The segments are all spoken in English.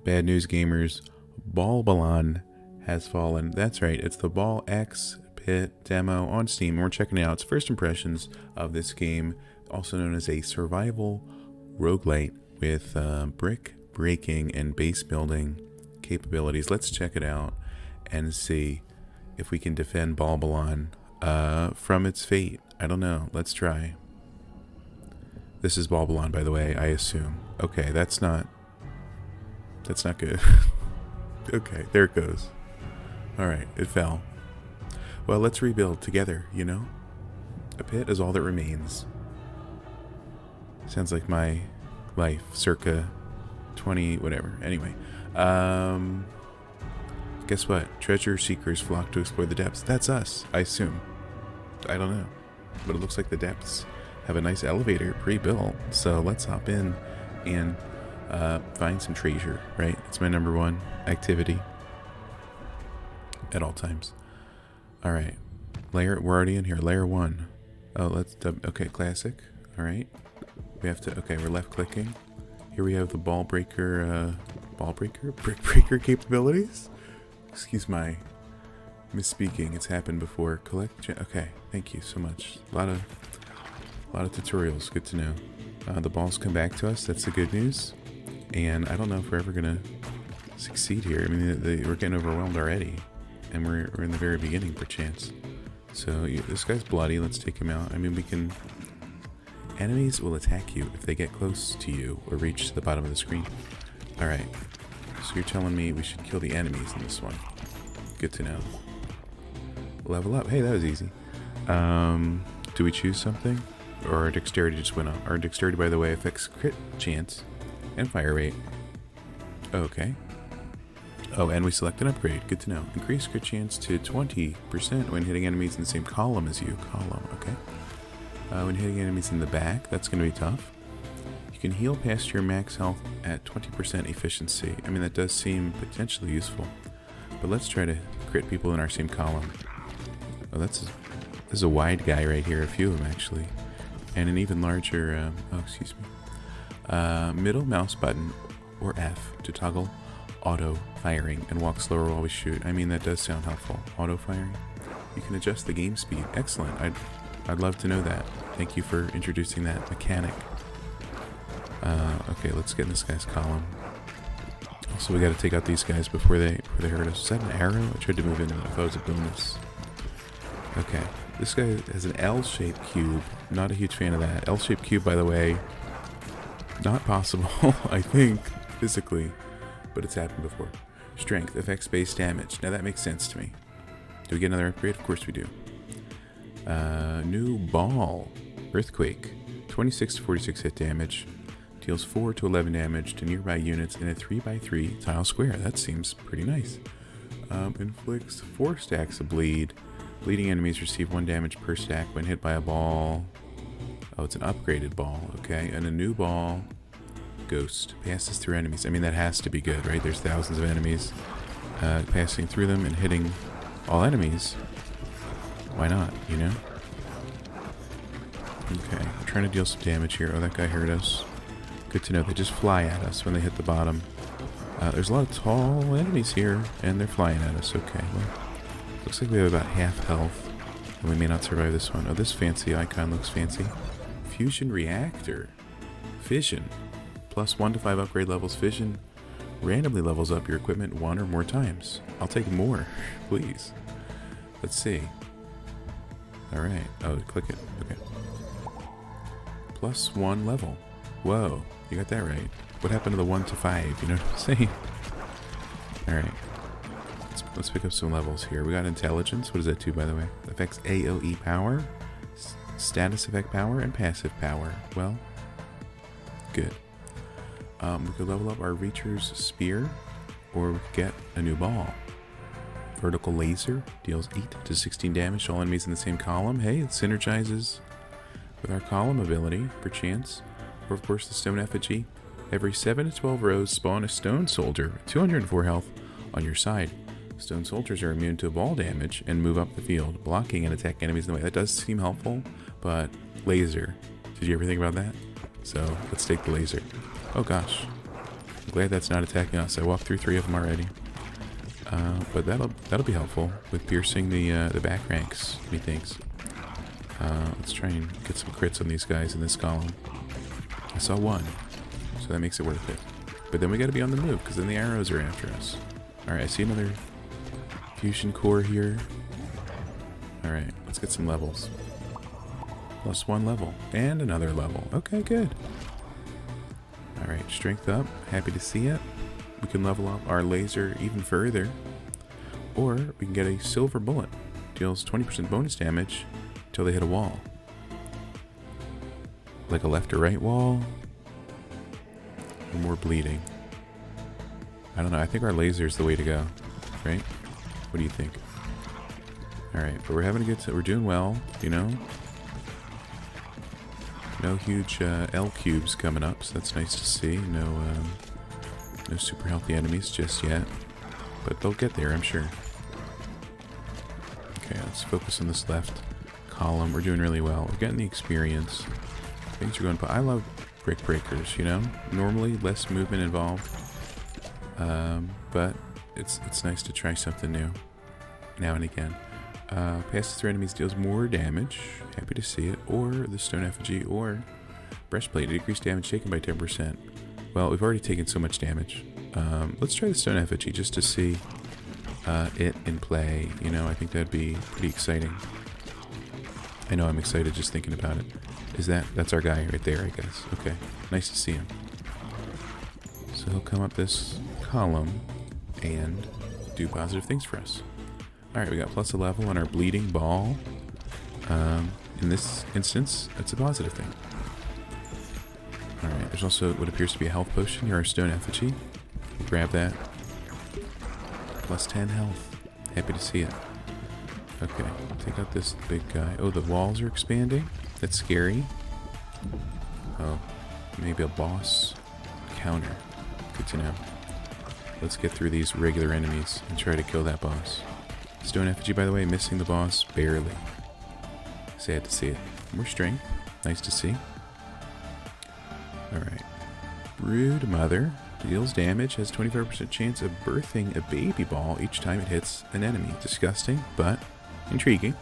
Bad news, gamers. Ballbylon has fallen. That's right, it's the Ball X Pit demo on Steam. We're checking it out. It's first impressions of this game, also known as a survival roguelite with brick breaking and base building capabilities. Let's check it out and see if we can defend Ballbylon from its fate. I don't know. Let's try. This is Ballbylon, by the way, I assume. Okay, that's not good. Okay, there it goes. Alright, it fell. Well, let's rebuild together, you know? A pit is all that remains. Sounds like my life, circa 20, whatever. Anyway, guess what? Treasure seekers flock to explore the depths. That's us, I assume. I don't know. But it looks like the depths have a nice elevator pre-built. So let's hop in and find some treasure, right? It's my number one activity at all times. All right, we're already in here. Layer 1. Oh, okay, classic. All right, we have to. Okay, we're left clicking. Here we have the brick breaker capabilities. Excuse my misspeaking. It's happened before. Okay, thank you so much. A lot of tutorials. Good to know. The balls come back to us. That's the good news. And I don't know if we're ever gonna succeed here. I mean, we're getting overwhelmed already, and we're in the very beginning, perchance. So this guy's bloody. Let's take him out. I mean, we can. Enemies will attack you if they get close to you or reach to the bottom of the screen. All right. So you're telling me we should kill the enemies in this one? Good to know. Level up. Hey, that was easy. Do we choose something, or our dexterity just went up? Our dexterity, by the way, affects crit chance and fire rate. Okay. Oh, and we select an upgrade. Good to know. Increase crit chance to 20% when hitting enemies in the same column as you. Okay. When hitting enemies in the back, that's going to be tough. You can heal past your max health at 20% efficiency. I mean, that does seem potentially useful. But let's try to crit people in our same column. Oh, this is a wide guy right here. A few of them, actually. And an even larger... excuse me. Middle mouse button or F to toggle auto firing and walk slower while we shoot. I mean, that does sound helpful. Auto firing. You can adjust the game speed. Excellent. I'd love to know that. Thank you for introducing that mechanic. Okay, let's get in this guy's column. Also, we got to take out these guys before they hurt us. Is that an arrow? I tried to move into that if I was a bonus. Okay, this guy has an L-shaped cube. Not a huge fan of that. L-shaped cube, by the way, not possible, I think, physically, but it's happened before. Strength affects base damage. Now that makes sense to me. Do we get another upgrade? Of course we do. New ball. Earthquake. 26 to 46 hit damage. Deals 4 to 11 damage to nearby units in a 3x3 tile square. That seems pretty nice. Inflicts 4 stacks of bleed. Bleeding enemies receive 1 damage per stack when hit by a ball. Oh, it's an upgraded ball. Okay, and a new ball. Ghost. Passes through enemies. I mean, that has to be good, right? There's thousands of enemies. Passing through them and hitting all enemies. Why not, you know? Okay, I'm trying to deal some damage here. Oh, that guy hurt us. Good to know. They just fly at us when they hit the bottom. There's a lot of tall enemies here, and they're flying at us. Okay, well, looks like we have about half health, and we may not survive this one. Oh, this fancy icon looks fancy. Fusion reactor. Fission. Plus 1 to 5 upgrade levels. Fission randomly levels up your equipment 1 or more times. I'll take more, please. Let's see. Alright. Oh, click it. Okay. Plus 1 level. Whoa. You got that right. What happened to the 1 to 5? You know what I'm saying? Alright. Let's pick up some levels here. We got intelligence. What does that do, by the way? Affects AoE power, status effect power, and passive power. Well, good. We could level up our Reacher's Spear, or we could get a new ball. Vertical Laser deals 8 to 16 damage to all enemies in the same column. Hey, it synergizes with our column ability, perchance. Or, of course, the Stone Effigy. Every 7 to 12 rows spawn a Stone Soldier with 204 health on your side. Stone Soldiers are immune to ball damage and move up the field, blocking and attacking enemies in the way. That does seem helpful, but laser. Did you ever think about that? So let's take the laser. Oh gosh. I'm glad that's not attacking us. I walked through 3 of them already. But that'll be helpful with piercing the back ranks, methinks. Let's try and get some crits on these guys in this column. I saw 1, so that makes it worth it. But then we got to be on the move, because then the arrows are after us. Alright, I see another fusion core here. Alright, let's get some levels. Plus 1 level, and another level. Okay, good. Alright, strength up. Happy to see it. We can level up our laser even further. Or we can get a silver bullet. Deals 20% bonus damage until they hit a wall. Like a left or right wall. Or more bleeding. I don't know. I think our laser is the way to go. Right? What do you think? Alright, but we're having a good time. We're doing well, you know? No huge L cubes coming up, so that's nice to see. No super healthy enemies just yet. But they'll get there, I'm sure. Okay, let's focus on this left column. We're doing really well. We're getting the experience. Things are going... I love brick breakers, you know? Normally, less movement involved. But it's nice to try something new. Now and again. Passes through enemies, deals more damage. Happy to see it. Or the stone effigy, or breastplate. Decreased damage taken by 10%. Well, we've already taken so much damage. Let's try the stone effigy just to see it in play. You know, I think that'd be pretty exciting. I know I'm excited just thinking about it. That's our guy right there, I guess. Okay, nice to see him. So he'll come up this column and do positive things for us. Alright, we got plus a level on our bleeding ball. In this instance, that's a positive thing. Alright, there's also what appears to be a health potion. Here, our stone effigy. We'll grab that. Plus 10 health. Happy to see it. Okay, take out this big guy. Oh, the walls are expanding. That's scary. Oh, maybe a boss counter. Good to know. Let's get through these regular enemies and try to kill that boss. Stone effigy, by the way, missing the boss barely. Sad to see it. More strength. Nice to see. Alright. Brood Mother deals damage, has 25% chance of birthing a baby ball each time it hits an enemy. Disgusting, but intriguing.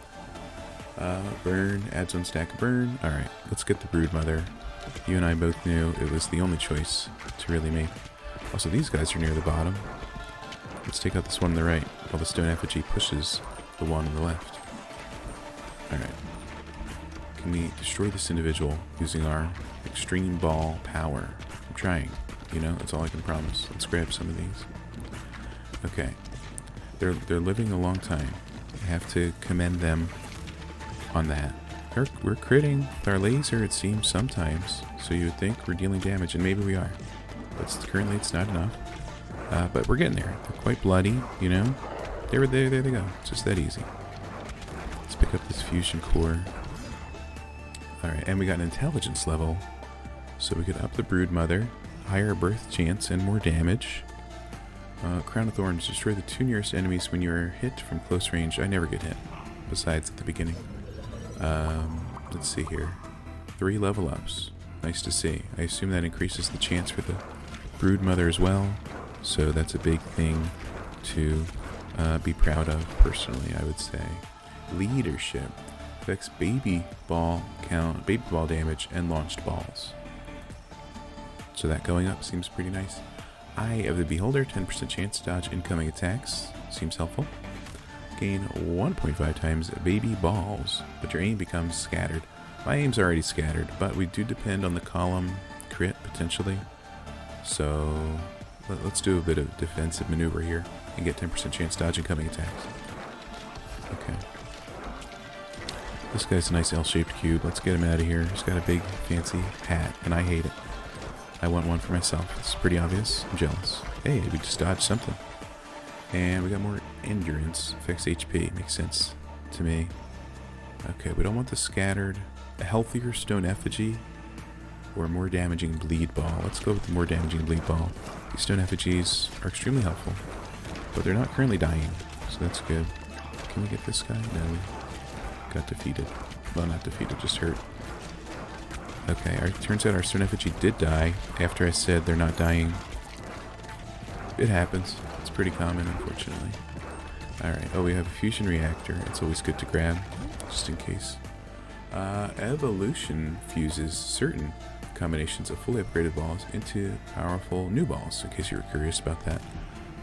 Burn, adds 1 stack of burn. Alright, let's get the Brood Mother. You and I both knew it was the only choice to really make. Also, these guys are near the bottom. Let's take out this one on the right, while the stone effigy pushes the one on the left. Alright. Can we destroy this individual using our extreme ball power? I'm trying, you know, that's all I can promise. Let's grab some of these. Okay. They're living a long time. I have to commend them on that. We're critting with our laser, it seems, sometimes. So you would think we're dealing damage, and maybe we are. But currently it's not enough. But we're getting there. They're quite bloody, you know? There they go. It's just that easy. Let's pick up this fusion core. Alright, and we got an intelligence level. So we could up the Brood Mother, higher birth chance, and more damage. Crown of Thorns, destroy the 2 nearest enemies when you are hit from close range. I never get hit, besides at the beginning. Let's see here. 3 level ups. Nice to see. I assume that increases the chance for the Brood Mother as well. So that's a big thing to be proud of, personally, I would say. Leadership. Affects baby ball count, baby ball damage, and launched balls. So that going up seems pretty nice. Eye of the Beholder, 10% chance to dodge incoming attacks. Seems helpful. Gain 1.5 times baby balls, but your aim becomes scattered. My aim's already scattered, but we do depend on the column crit, potentially. So let's do a bit of defensive maneuver here and get 10% chance to dodge incoming attacks. Okay. This guy's a nice L-shaped cube. Let's get him out of here. He's got a big, fancy hat, and I hate it. I want one for myself. It's pretty obvious. I'm jealous. Hey, we just dodged something. And we got more endurance. Affects HP. Makes sense to me. Okay, we don't want the scattered. A healthier stone effigy or a more damaging bleed ball. Let's go with the more damaging bleed ball. These stone effigies are extremely helpful, but they're not currently dying, so that's good. Can we get this guy? No, we got defeated. Well, not defeated, just hurt. Okay, turns out our stone effigy did die after I said they're not dying It happens. It's pretty common, unfortunately. Alright, oh, we have a fusion reactor. It's always good to grab, just in case. Evolution fuses certain combinations of fully upgraded balls into powerful new balls, in case you were curious about that.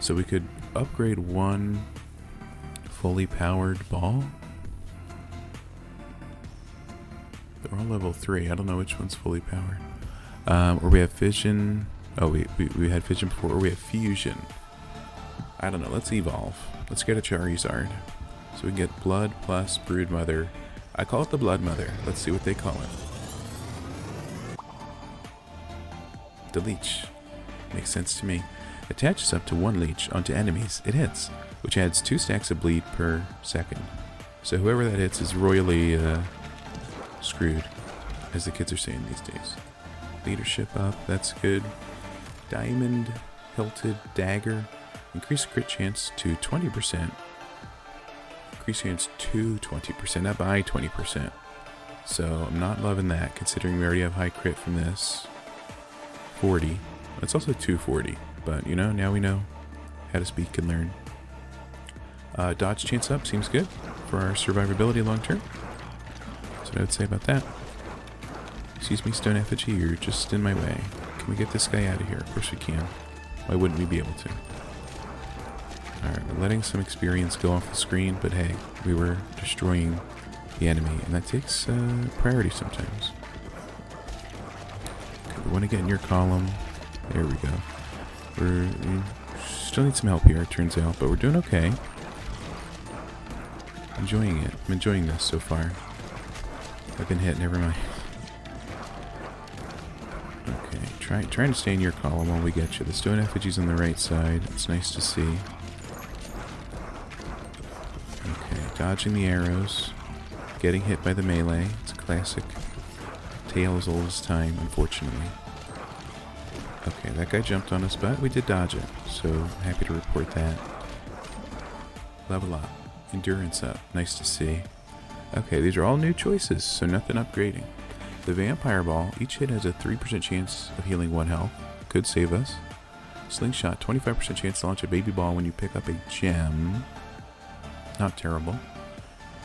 So we could upgrade one fully powered ball. They're all level 3. I don't know which one's fully powered. Or we have fission. Oh, we had fission before, or we have fusion. I don't know. Let's evolve. Let's get a Charizard. So we can get Blood plus Brood Mother. I call it the Blood Mother. Let's see what they call it. The Leech. Makes sense to me. Attaches up to 1 leech onto enemies it hits, which adds 2 stacks of bleed per second. So whoever that hits is royally screwed, as the kids are saying these days. Leadership up, that's good. Diamond Hilted Dagger. Increase crit chance to 20%. Increase chance to 20%, not by 20%. So I'm not loving that, considering we already have high crit from this. 40. It's also 240, but you know, now we know how to speak and learn. Dodge chance up seems good for our survivability long term. That's what I would say about that. Excuse me, Stone Effigy, you're just in my way. Can we get this guy out of here? Of course we can. Why wouldn't we be able to? Alright, we're letting some experience go off the screen, but hey, we were destroying the enemy, and that takes priority sometimes. Okay, we want to get in your column. There we go. We still need some help here, it turns out, but we're doing okay. Enjoying it. I'm enjoying this so far. I've been hit, never mind. Okay, trying to stay in your column while we get you. The Stone Effigy's on the right side. It's nice to see. Okay, dodging the arrows. Getting hit by the melee. It's a classic. Tale as old as time, unfortunately. Okay, that guy jumped on us, but we did dodge it. So, happy to report that. Level up. Endurance up. Nice to see. Okay, these are all new choices, so nothing upgrading. The Vampire Ball, each hit has a 3% chance of healing 1 health. Could save us. Slingshot, 25% chance to launch a baby ball when you pick up a gem. Not terrible.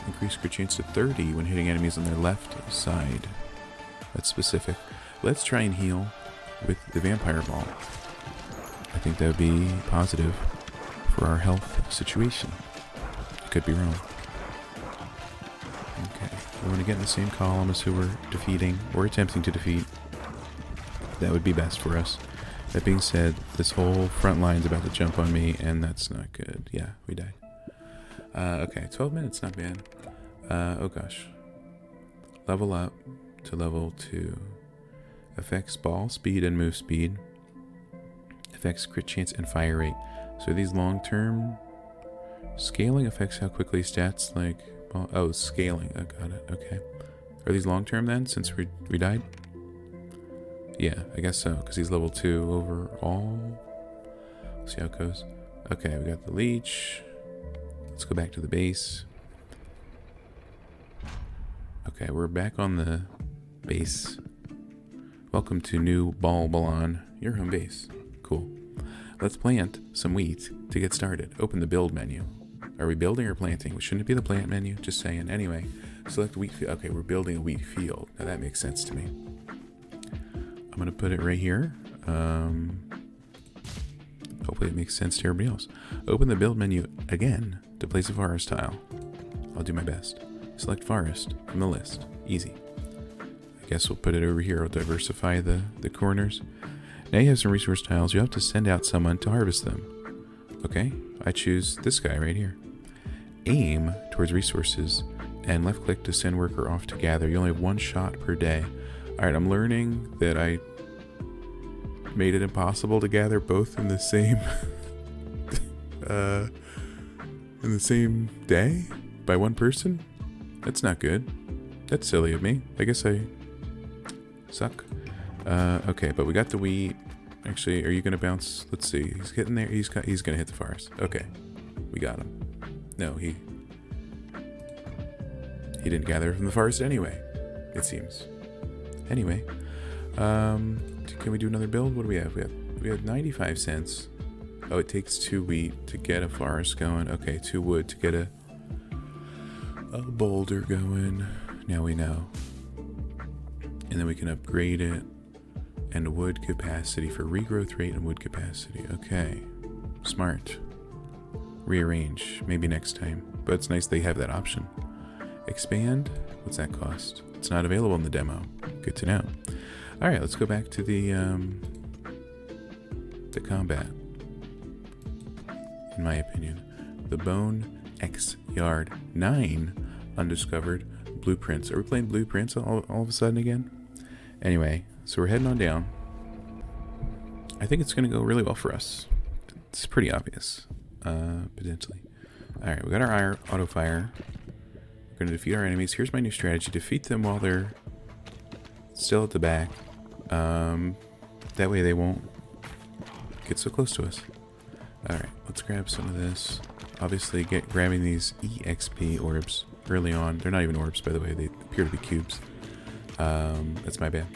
Increase crit chance to 30 when hitting enemies on their left side. That's specific. Let's try and heal with the Vampire Ball. I think that would be positive for our health situation. I could be wrong. Okay, we want to get in the same column as who we're defeating, or attempting to defeat. That would be best for us. That being said, this whole front line's about to jump on me, and that's not good. Yeah, we died. Okay, 12 minutes, not bad. Oh gosh. Level up to level 2. Affects ball speed and move speed. Affects crit chance and fire rate. So these long-term... Scaling affects how quickly stats like... Oh, scaling. I got it. Okay. Are these long-term then, since we died? Yeah, I guess so, because he's level 2 overall. See how it goes. Okay, we got the leech. Let's go back to the base. Okay, we're back on the base. Welcome to new Ballbylon, your home base. Cool. Let's plant some wheat to get started. Open the build menu. Are we building or planting? Shouldn't it be the plant menu? Just saying. Anyway, select wheat field. Okay, we're building a wheat field. Now that makes sense to me. I'm going to put it right here. Hopefully it makes sense to everybody else. Open the build menu again to place a forest tile. I'll do my best. Select forest from the list. Easy. I guess we'll put it over here. I'll diversify the corners. Now you have some resource tiles. You have to send out someone to harvest them. Okay, I choose this guy right here. Aim towards resources and left click to send worker off to gather. You only have 1 shot per day. Alright, I'm learning that I made it impossible to gather both in the same in the same day by 1 person. That's not good. That's silly of me. I guess I suck. Okay, but we got the wheat. Actually, are you gonna bounce? Let's see. He's getting there. He's gonna hit the forest. Okay, we got him. No, he didn't gather from the forest anyway. It seems. Anyway, can we do another build? What do we have? We have 95 cents. Oh, it takes 2 wheat to get a forest going. Okay, 2 wood to get a boulder going. Now we know. And then we can upgrade it. And wood capacity for regrowth rate and wood capacity. Okay. Smart. Rearrange. Maybe next time. But it's nice they have that option. Expand. What's that cost? It's not available in the demo. Good to know. Alright, let's go back to the combat. In my opinion. The Bone X Yard 9 undiscovered blueprints. Are we playing blueprints all of a sudden again? Anyway, so we're heading on down. I think it's going to go really well for us. It's pretty obvious, potentially. Alright, we got our auto fire. We're going to defeat our enemies. Here's my new strategy. Defeat them while they're still at the back. That way they won't get so close to us. Alright, let's grab some of this. Obviously, grabbing these EXP orbs early on. They're not even orbs, by the way. They appear to be cubes. That's my bad.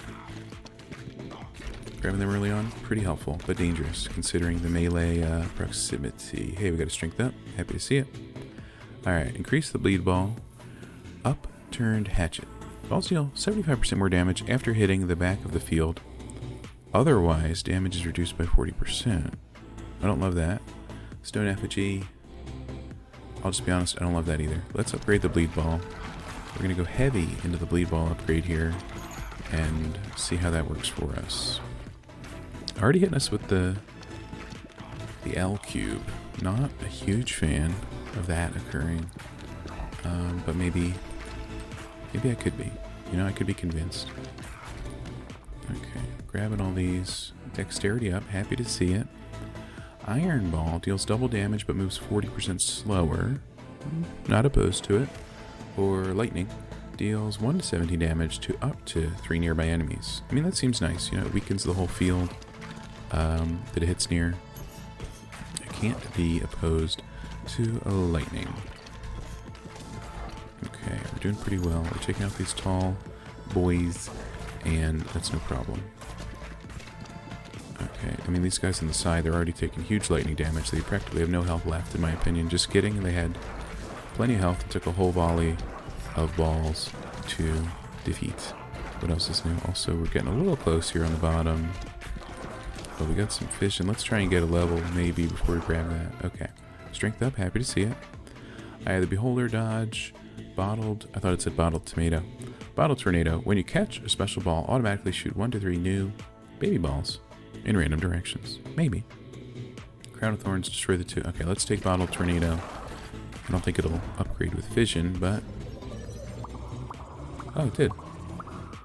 Grabbing them early on, pretty helpful, but dangerous, considering the melee proximity. Hey, we got a strength up. Happy to see it. Alright, increase the bleed ball. Upturned hatchet. Balls deal 75% more damage after hitting the back of the field. Otherwise, damage is reduced by 40%. I don't love that. Stone effigy. I'll just be honest, I don't love that either. Let's upgrade the bleed ball. We're going to go heavy into the bleed ball upgrade here and see how that works for us. Already hitting us with the L cube. Not a huge fan of that occurring, but maybe I could be. You know, I could be convinced. Okay, grabbing all these. Dexterity up, happy to see it. Iron Ball deals double damage but moves 40% slower. Not opposed to it. Or Lightning deals 1 to 17 damage to up to 3 nearby enemies. I mean, that seems nice. You know, it weakens the whole field that it hits near. I can't be opposed to a Lightning. Okay, we're doing pretty well. We're taking out these tall boys, and that's no problem. Okay, I mean, these guys on the side, they're already taking huge lightning damage. They practically have no health left, in my opinion. Just kidding, they had plenty of health. It took a whole volley of balls to defeat. What else is new? Also, we're getting a little close here on the bottom. But we got some fish, and let's try and get a level, maybe, before we grab that. Okay, strength up, happy to see it. I have the Beholder dodge, bottled, I thought it said bottled tomato. Bottled tornado, when you catch a special ball, automatically shoot 1 to 3 new baby balls in random directions. Maybe. Crown of Thorns, destroy the 2. Okay, let's take Bottled Tornado. I don't think it'll upgrade with Fission, but... Oh, it did.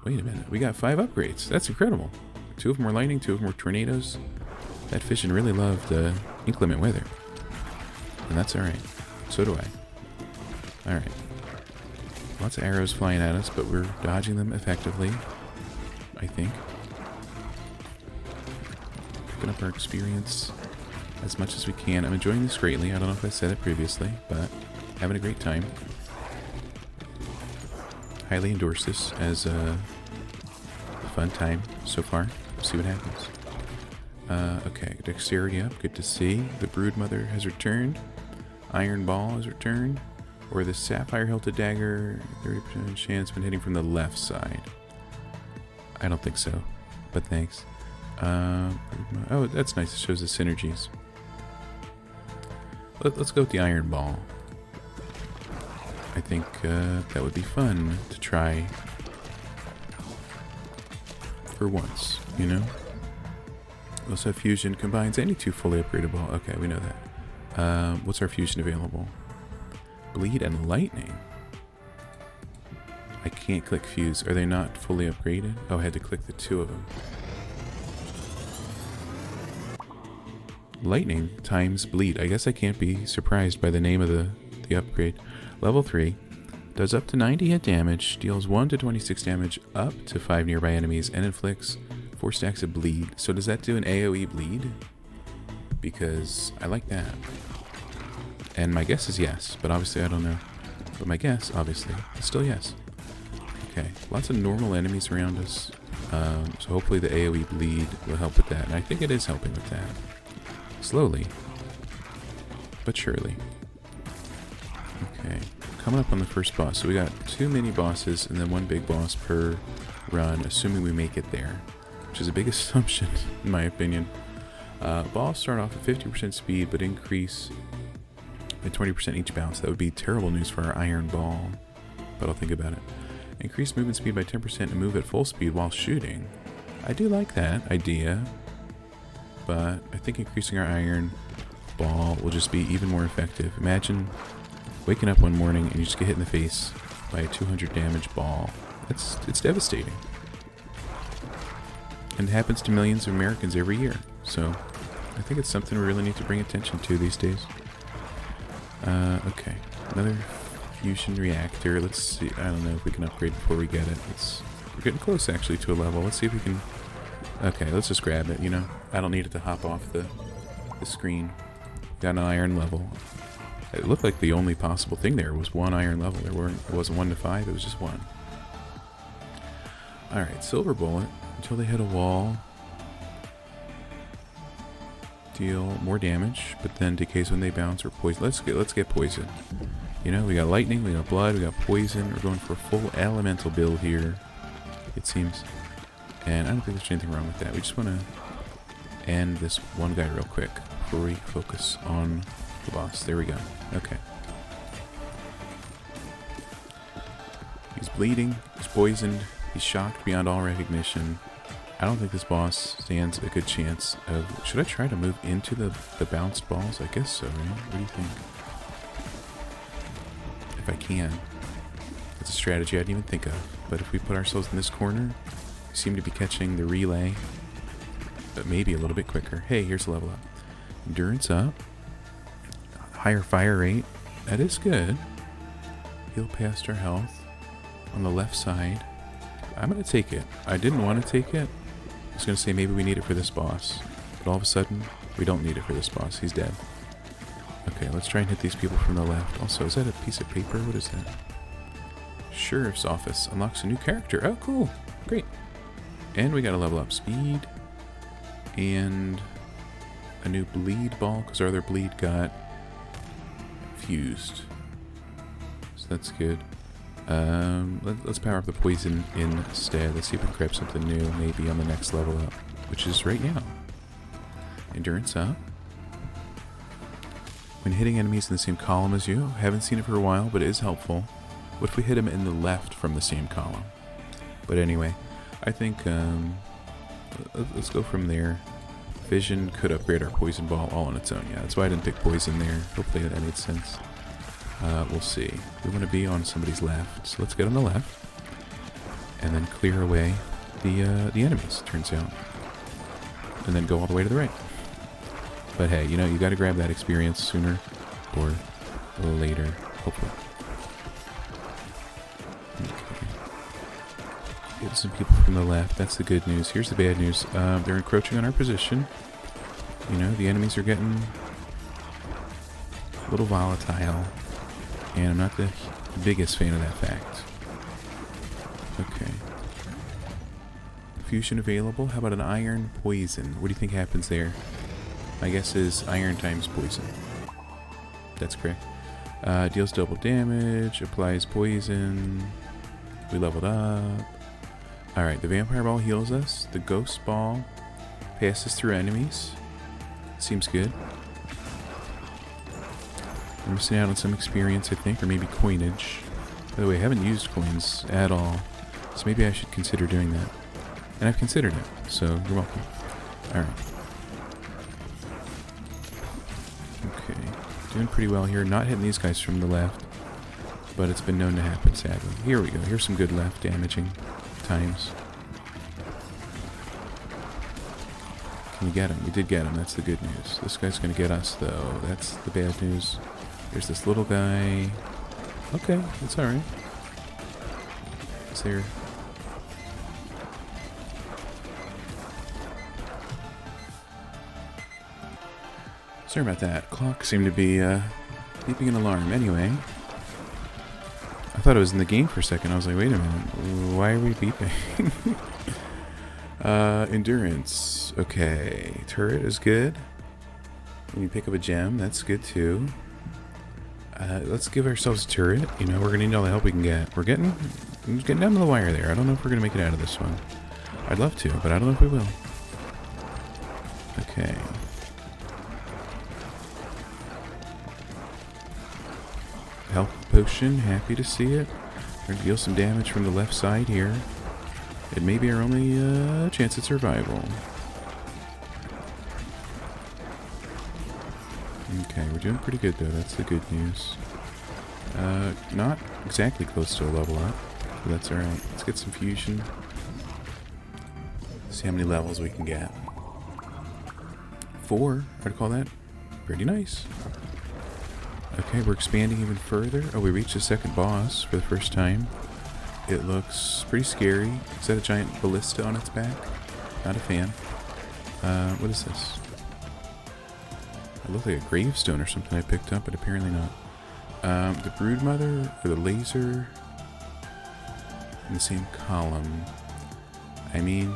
Wait a minute. We got 5 upgrades. That's incredible. 2 of them were lightning, 2 of them were tornadoes. That Fission really loved inclement weather. And that's alright. So do I. Alright. Lots of arrows flying at us, but we're dodging them effectively. I think. Picking up our experience as much as we can. I'm enjoying this greatly. I don't know if I said it previously, but having a great time. Highly endorse this as a fun time so far. We'll see what happens. Okay, dexterity up. Good to see. The Broodmother has returned. Iron Ball has returned. Or the Sapphire Hilted Dagger, 30% chance when hitting from the left side. I don't think so, but thanks. Oh, that's nice. It shows the synergies. Let's go with the Iron Ball. I think that would be fun to try for once, you know? We also have Fusion, combines any 2 fully upgraded ball. Okay, we know that. What's our Fusion available? Bleed and Lightning. I can't click Fuse. Are they not fully upgraded? Oh, I had to click the 2 of them. Lightning times Bleed. I guess I can't be surprised by the name of the upgrade. Level 3. Does up to 90 hit damage, deals 1 to 26 damage up to 5 nearby enemies, and inflicts 4 stacks of Bleed. So does that do an AoE Bleed? Because I like that. And my guess is yes, but obviously I don't know. But my guess, obviously, is still yes. Okay, lots of normal enemies around us. So hopefully the AoE Bleed will help with that. And I think it is helping with that. Slowly, but surely. Okay, coming up on the first boss. So we got 2 mini bosses and then 1 big boss per run, assuming we make it there, which is a big assumption in my opinion. Balls start off at 50% speed, but increase by 20% each bounce. That would be terrible news for our iron ball, but I'll think about it. Increase movement speed by 10% and move at full speed while shooting. I do like that idea, but I think increasing our iron ball will just be even more effective. Imagine waking up one morning and you just get hit in the face by a 200 damage ball. It's devastating. And it happens to millions of Americans every year. So I think it's something we really need to bring attention to these days. Okay, another fusion reactor. Let's see. I don't know if we can upgrade before we get it. We're getting close actually to a level. Let's see if we can. Okay, let's just grab it. You know, I don't need it to hop off the screen. Got an iron level. It looked like the only possible thing there was 1 iron level. It wasn't 1 to 5. It was just 1. All right, silver bullet until they hit a wall. Deal more damage, but then decays when they bounce or poison. Let's get poison. You know, we got lightning, we got blood, we got poison. We're going for a full elemental build here, it seems. And I don't think there's anything wrong with that. We just want to end this one guy real quick before we focus on the boss. There we go. Okay. He's bleeding, he's poisoned, he's shocked beyond all recognition. I don't think this boss stands a good chance of... Should I try to move into the bounced balls? I guess so, right? What do you think? If I can. It's a strategy I didn't even think of. But if we put ourselves in this corner, we seem to be catching the relay, but maybe a little bit quicker. Hey, here's a level up. Endurance up. Higher fire rate. That is good. Heal past our health. On the left side. I'm going to take it. I didn't want to take it. I was going to say maybe we need it for this boss. But all of a sudden, we don't need it for this boss. He's dead. Okay, let's try and hit these people from the left. Also, is that a piece of paper? What is that? Sheriff's office unlocks a new character. Oh, cool. Great. And we got to level up speed. And a new bleed ball, because our other bleed got fused. So that's good. Let's power up the poison instead. Let's see if we can grab something new, maybe on the next level up, which is right now. Endurance up. When hitting enemies in the same column as you, haven't seen it for a while, but it is helpful. What if we hit them in the left from the same column? But anyway, I think let's go from there. Vision could upgrade our poison ball all on its own. Yeah, that's why I didn't pick poison there. Hopefully that made sense. We'll see. We want to be on somebody's left, so let's get on the left, and then clear away the enemies. Turns out, and then go all the way to the right. But hey, you know, you got to grab that experience sooner or later, hopefully. Okay. Get some people from the left. That's the good news. Here's the bad news. They're encroaching on our position. You know, the enemies are getting a little volatile. And I'm not the biggest fan of that fact. Okay. Fusion available. How about an iron poison? What do you think happens there? My guess is iron times poison. That's correct. Deals double damage. Applies poison. We leveled up. Alright, the vampire ball heals us. The ghost ball passes through enemies. Seems good. I'm missing out on some experience, I think, or maybe coinage. By the way, I haven't used coins at all, so maybe I should consider doing that. And I've considered it, so you're welcome. Alright. Okay. Doing pretty well here. Not hitting these guys from the left, but it's been known to happen, sadly. Here we go. Here's some good left damaging times. Can we get him? We did get him. That's the good news. This guy's going to get us, though. That's the bad news. There's this little guy. Okay, that's alright. Is there... Sorry about that. Clock seemed to be beeping an alarm. Anyway, I thought it was in the game for a second. I was like, wait a minute. Why are we beeping? Endurance. Okay. Turret is good. When you pick up a gem, that's good too. Let's give ourselves a turret. You know, we're gonna need all the help we can get. We're getting down to the wire there. I don't know if we're gonna make it out of this one. I'd love to, but I don't know if we will. Okay. Health potion, happy to see it. We're gonna deal some damage from the left side here. It may be our only chance at survival. Okay, we're doing pretty good though, that's the good news. Not exactly close to a level up, but that's alright. Let's get some fusion. See how many levels we can get. 4, I'd call that pretty nice. Okay, we're expanding even further. Oh, we reached the second boss for the first time. It looks pretty scary. Is that a giant ballista on its back? Not a fan. What is this? It looked like a gravestone or something I picked up, but apparently not. The broodmother or the laser in the same column. I mean,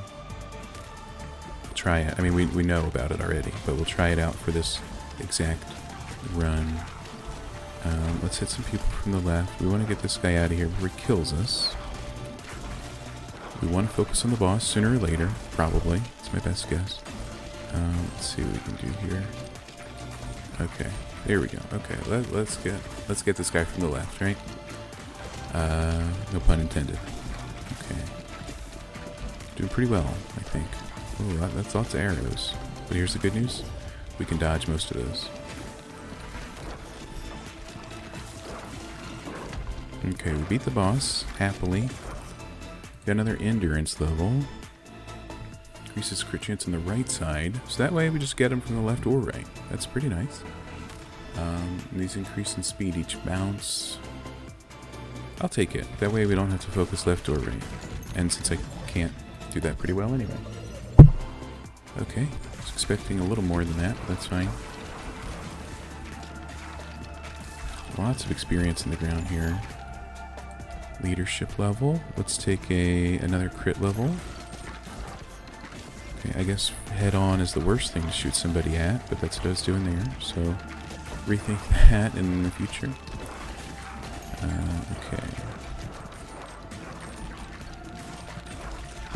try it. I mean, we know about it already, but we'll try it out for this exact run. Let's hit some people from the left. We want to get this guy out of here before he kills us. We want to focus on the boss sooner or later, probably. It's my best guess. Let's see what we can do here. Okay, there we go. Okay, let's get this guy from the left, right? No pun intended. Okay, doing pretty well, I think. Oh, that's lots of arrows. But here's the good news: we can dodge most of those. Okay, we beat the boss happily. Got another endurance level. Increases crit chance on the right side, so that way we just get them from the left or right. That's pretty nice. These increase in speed each bounce. I'll take it. That way we don't have to focus left or right. And since I can't do that pretty well anyway. Okay, I was expecting a little more than that, but that's fine. Lots of experience in the ground here. Leadership level. Let's take another crit level. Okay, I guess head on is the worst thing to shoot somebody at, but that's what I was doing there, so rethink that in the future. Okay.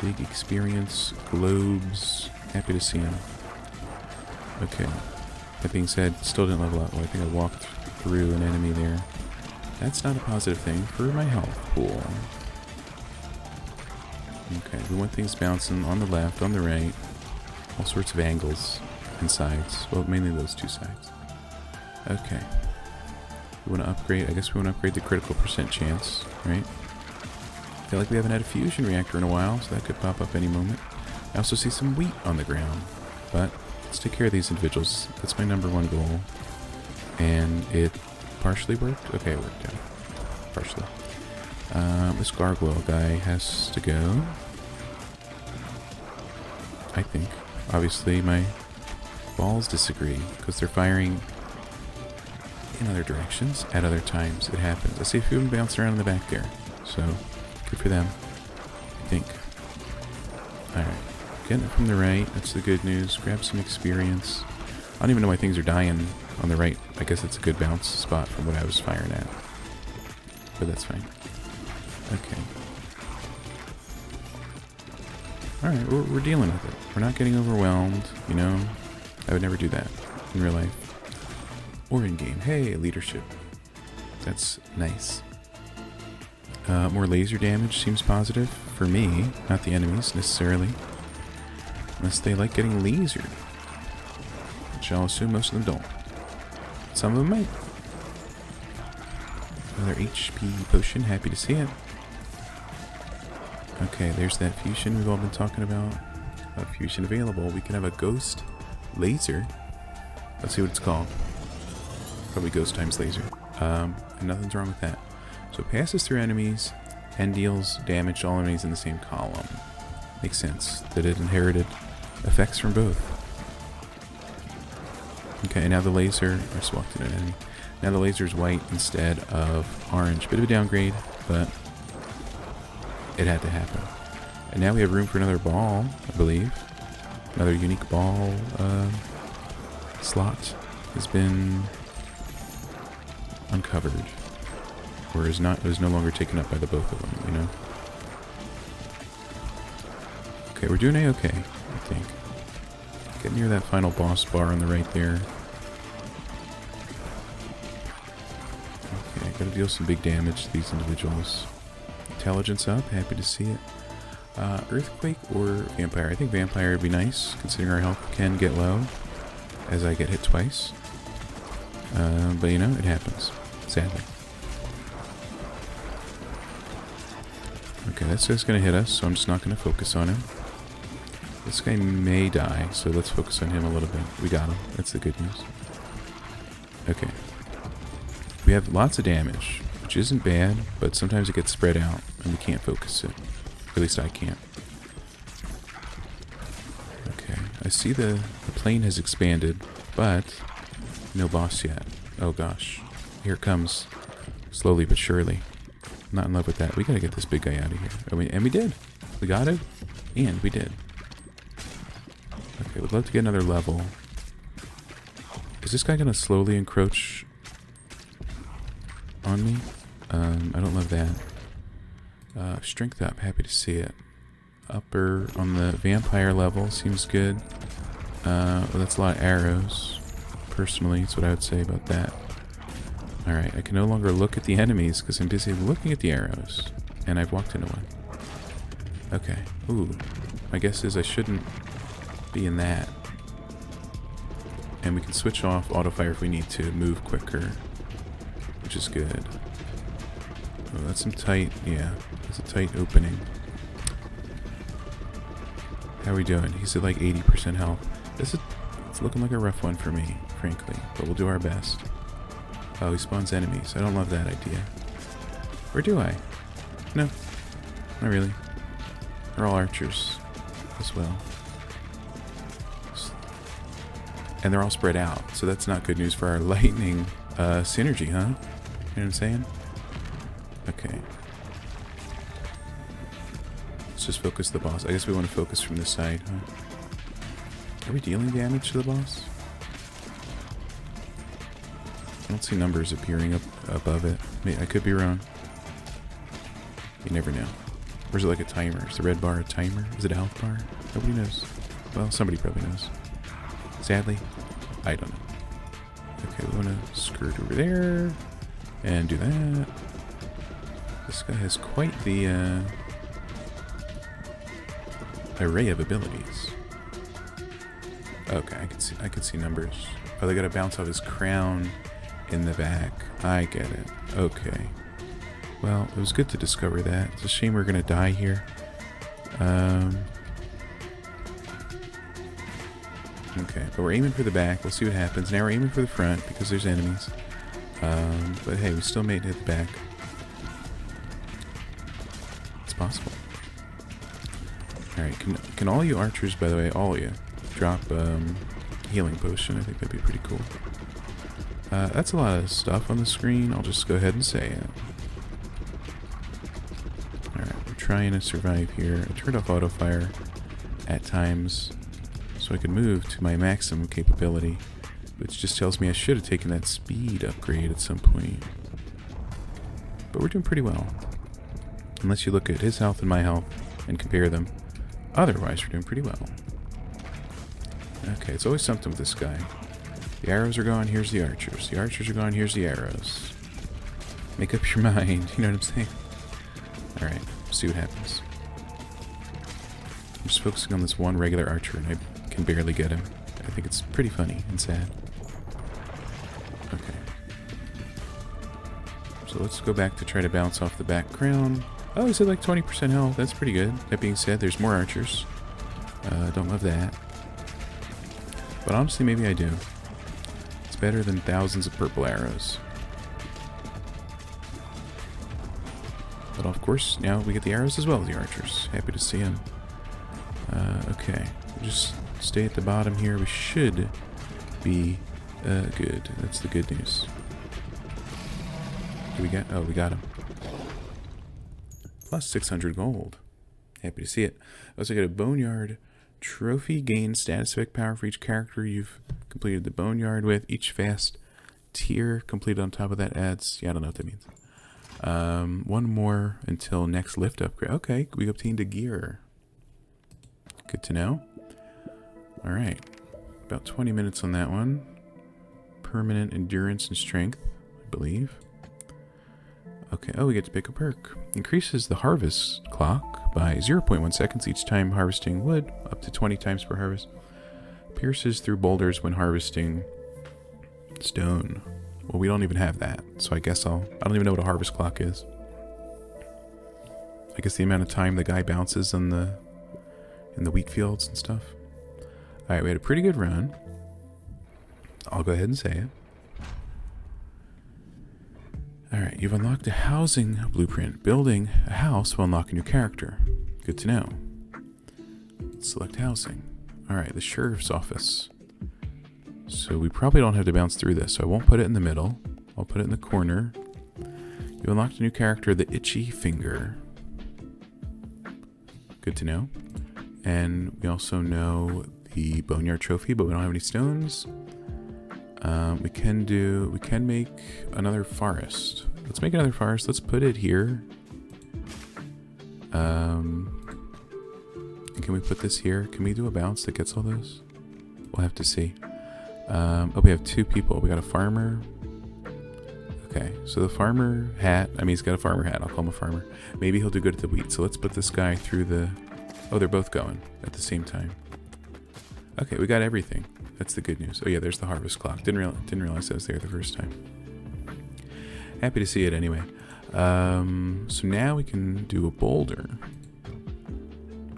Big experience, globes. Happy to see him. Okay. That being said, still didn't level up. Well, I think I walked through an enemy there. That's not a positive thing for my health pool. Okay, we want things bouncing on the left, on the right. All sorts of angles and sides. Well, mainly those two sides. Okay. We want to upgrade, I guess we want to upgrade the critical percent chance, right? I feel like we haven't had a fusion reactor in a while, so that could pop up any moment. I also see some wheat on the ground, but let's take care of these individuals. That's my #1 goal. And it partially worked? Okay, it worked out. Partially. This gargoyle guy has to go. I think. Obviously, my balls disagree, because they're firing in other directions at other times. It happens. I see a few of them bounce around in the back there, so good for them, I think. Alright, getting it from the right, that's the good news. Grab some experience. I don't even know why things are dying on the right. I guess it's a good bounce spot from what I was firing at, but that's fine. Okay. Alright, we're dealing with it. We're not getting overwhelmed, you know. I would never do that in real life. Or in game. Hey, leadership. That's nice. More laser damage seems positive for me, not the enemies necessarily. Unless they like getting lasered. Which I'll assume most of them don't. Some of them might. Another HP potion, happy to see it. Okay, there's that fusion we've all been talking about. Fusion available. We can have a ghost laser. Let's see what it's called. Probably ghost times laser. And nothing's wrong with that. So it passes through enemies and deals damage to all enemies in the same column. Makes sense that it inherited effects from both. Okay, now the laser, I just walked into an enemy. Now the laser is white instead of orange. Bit of a downgrade, but it had to happen. And now we have room for another ball, I believe. Another unique ball slot has been uncovered, or is no longer taken up by the both of them, you know? Okay, we're doing A-okay, I think. Get near that final boss bar on the right there. Okay, gotta deal some big damage to these individuals. Intelligence up, happy to see it. Earthquake or Vampire? I think Vampire would be nice, considering our health can get low as I get hit twice. But you know, it happens, sadly. Okay, that's just going to hit us, so I'm just not going to focus on him. This guy may die, so let's focus on him a little bit. We got him. That's the good news. Okay. We have lots of damage, which isn't bad, but sometimes it gets spread out, and we can't focus it. At least I can't. Okay, I see the plane has expanded, but no boss yet. Oh gosh. Here it comes. Slowly but surely. Not in love with that. We gotta get this big guy out of here. And we did. We got it, and we did. Okay, would love to get another level. Is this guy gonna slowly encroach on me? I don't love that. Strength up, happy to see it. Upper on the vampire level seems good. Well, that's a lot of arrows. Personally, that's what I would say about that. Alright, I can no longer look at the enemies because I'm busy looking at the arrows. And I've walked into one. Okay. Ooh. My guess is I shouldn't be in that. And we can switch off auto fire if we need to move quicker. Which is good. Oh, that's some tight, yeah. That's a tight opening. How are we doing? He's at like 80% health. It's looking like a rough one for me, frankly. But we'll do our best. Oh, he spawns enemies. I don't love that idea. Or do I? No. Not really. They're all archers as well. And they're all spread out. So that's not good news for our lightning synergy, huh? You know what I'm saying? Okay. Let's just focus the boss. I guess we want to focus from this side, huh? Are we dealing damage to the boss? I don't see numbers appearing up above it. I could be wrong. You never know. Or is it like a timer? Is the red bar a timer? Is it a health bar? Nobody knows. Well, somebody probably knows. Sadly, I don't know. Okay, we want to skirt over there and do that. This guy has quite the array of abilities. Okay, I can see numbers. Oh, they gotta bounce off his crown in the back. I get it. Okay. Well, it was good to discover that. It's a shame we're gonna die here. Okay, but we're aiming for the back. We'll see what happens. Now we're aiming for the front because there's enemies. But hey, we still made it hit the back. It's possible. Alright, can all you archers, by the way, all of you, drop healing potion? I think that'd be pretty cool. That's a lot of stuff on the screen. I'll just go ahead and say it. Alright, we're trying to survive here. I turned off auto fire at times so I could move to my maximum capability, which just tells me I should have taken that speed upgrade at some point. But we're doing pretty well. Unless you look at his health and my health and compare them. Otherwise, we're doing pretty well. Okay, it's always something with this guy. The arrows are gone, here's the archers. The archers are gone, here's the arrows. Make up your mind, you know what I'm saying? Alright, see what happens. I'm just focusing on this one regular archer and I can barely get him. I think it's pretty funny and sad. Okay. So let's go back to try to bounce off the back crown. Oh, he's at like 20% health. That's pretty good. That being said, there's more archers. Don't love that. But honestly, maybe I do. It's better than thousands of purple arrows. But of course, now we get the arrows as well as the archers. Happy to see them. Okay. Just stay at the bottom here. We should be good. That's the good news. Do we get? Oh, we got him. Plus 600 gold. Happy to see it. I also got a boneyard Trophy gains status effect power for each character you've completed the boneyard with. Each fast tier completed on top of that adds, yeah, I don't know what that means. One more until next lift upgrade. Okay, we obtained a gear. Good to know. All right, about 20 minutes on that one. Permanent endurance and strength, I believe. Okay, oh, we get to pick a perk. Increases the harvest clock by 0.1 seconds each time harvesting wood, up to 20 times per harvest. Pierces through boulders when harvesting stone. Well, we don't even have that, so I guess I don't even know what a harvest clock is. I guess the amount of time the guy bounces in the wheat fields and stuff. Alright, we had a pretty good run. I'll go ahead and say it. Alright, you've unlocked a housing blueprint. Building a house will unlock a new character. Good to know. Select housing. Alright, the sheriff's office. So we probably don't have to bounce through this, so I won't put it in the middle. I'll put it in the corner. You unlocked a new character, the Itchy Finger. Good to know. And we also know the Boneyard Trophy, but we don't have any stones. We can make another forest. Let's make another forest. Let's put it here. And can we put this here? Can we do a bounce that gets all those? We'll have to see. Oh, we have two people. We got a farmer. Okay, so the farmer hat. I mean, he's got a farmer hat. I'll call him a farmer. Maybe he'll do good at the wheat. So let's put this guy through the... Oh, they're both going at the same time. Okay, we got everything. That's the good news. Oh yeah, there's the harvest clock. Didn't realize I was there the first time. Happy to see it anyway. So now we can do a boulder.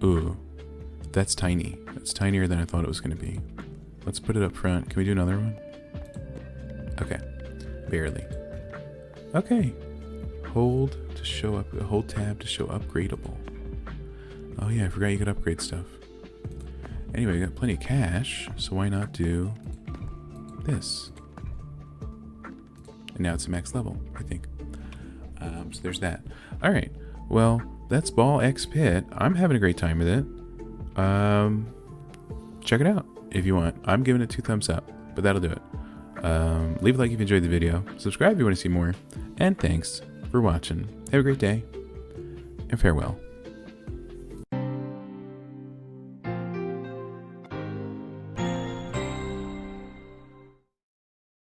Ooh, that's tiny. That's tinier than I thought it was going to be. Let's put it up front. Can we do another one? Okay, barely. Okay, hold to show up. Hold tab to show upgradable. Oh yeah, I forgot you could upgrade stuff. Anyway, we got plenty of cash, so why not do this? And now it's a max level, I think. So there's that. All right. Well, that's Ball X Pit. I'm having a great time with it. Check it out if you want. I'm giving it 2 thumbs up, but that'll do it. Leave a like if you enjoyed the video. Subscribe if you want to see more. And thanks for watching. Have a great day, and farewell.